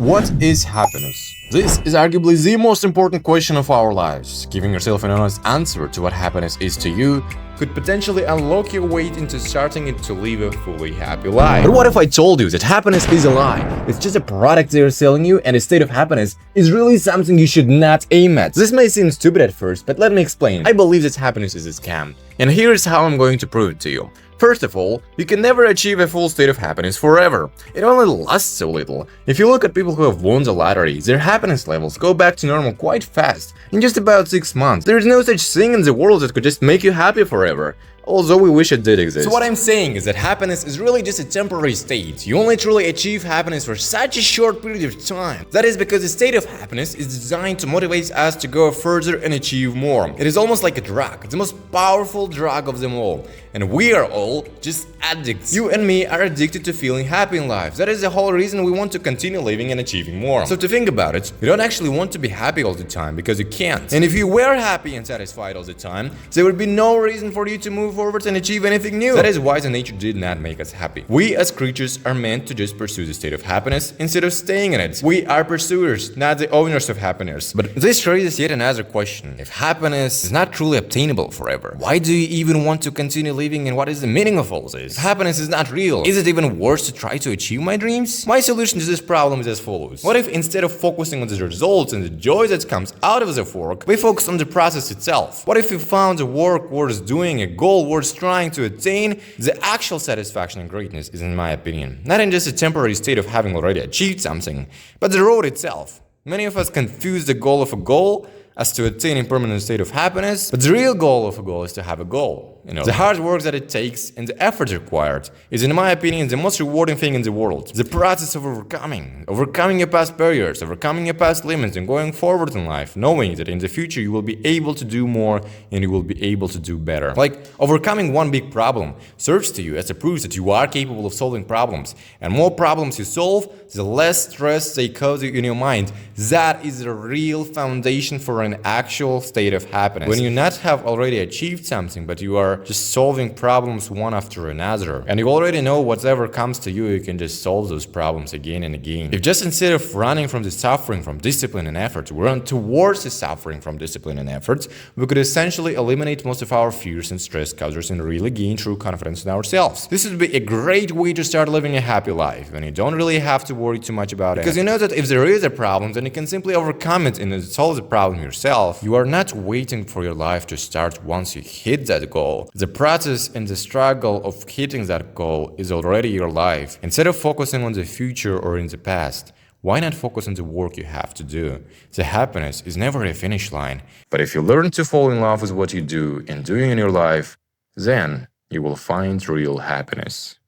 What is happiness? This is arguably the most important question of our lives. Giving yourself an honest answer to what happiness is to you could potentially unlock your way into starting it to live a fully happy life. But what if I told you that happiness is a lie? It's just a product they're selling you, and a state of happiness is really something you should not aim at. This may seem stupid at first, but let me explain. I believe that happiness is a scam, and here's how I'm going to prove it to you. First of all, you can never achieve a full state of happiness forever. It only lasts so little. If you look at people who have won the lottery, their happiness levels go back to normal quite fast, in just about 6 months. There is no such thing in the world that could just make you happy forever, although we wish it did exist. So what I'm saying is that happiness is really just a temporary state. You only truly achieve happiness for such a short period of time. That is because the state of happiness is designed to motivate us to go further and achieve more. It is almost like a drug, the most powerful drug of them all. And we are all just addicts. You and me are addicted to feeling happy in life. That is the whole reason we want to continue living and achieving more. So to think about it, you don't actually want to be happy all the time because you can't. And if you were happy and satisfied all the time, there would be no reason for you to move forward and achieve anything new. That is why the nature did not make us happy. We as creatures are meant to just pursue the state of happiness instead of staying in it. We are pursuers, not the owners of happiness. But this raises yet another question. If happiness is not truly obtainable forever, why do you even want to continue living, and what is the meaning of all this? If happiness is not real, is it even worth to try to achieve my dreams? My solution to this problem is as follows. What if instead of focusing on the results and the joy that comes out of the work, we focus on the process itself? What if we found a work worth doing, a goal worth trying to attain? The actual satisfaction and greatness is, in my opinion, not in just a temporary state of having already achieved something, but the road itself. Many of us confuse the goal of a goal as to attain a permanent state of happiness, but the real goal of a goal is to have a goal. The hard work that it takes and the effort required is, in my opinion, the most rewarding thing in the world. The process of overcoming your past barriers, overcoming your past limits, and going forward in life, knowing that in the future you will be able to do more and you will be able to do better. Like overcoming one big problem serves to you as a proof that you are capable of solving problems, and more problems you solve, the less stress they cause you in your mind. That is the real foundation for an actual state of happiness. When you not have already achieved something, but you are just solving problems one after another, and you already know whatever comes to you, you can just solve those problems again and again. If just instead of running from the suffering from discipline and effort, we run towards the suffering from discipline and effort, we could essentially eliminate most of our fears and stress causers and really gain true confidence in ourselves. This would be a great way to start living a happy life, and you don't really have to worry too much about it. Because you know that if there is a problem, then you can simply overcome it and solve the problem yourself. You are not waiting for your life to start once you hit that goal. The process and the struggle of hitting that goal is already your life. Instead of focusing on the future or in the past, why not focus on the work you have to do? The happiness is never a finish line. But if you learn to fall in love with what you do and doing in your life, then you will find real happiness.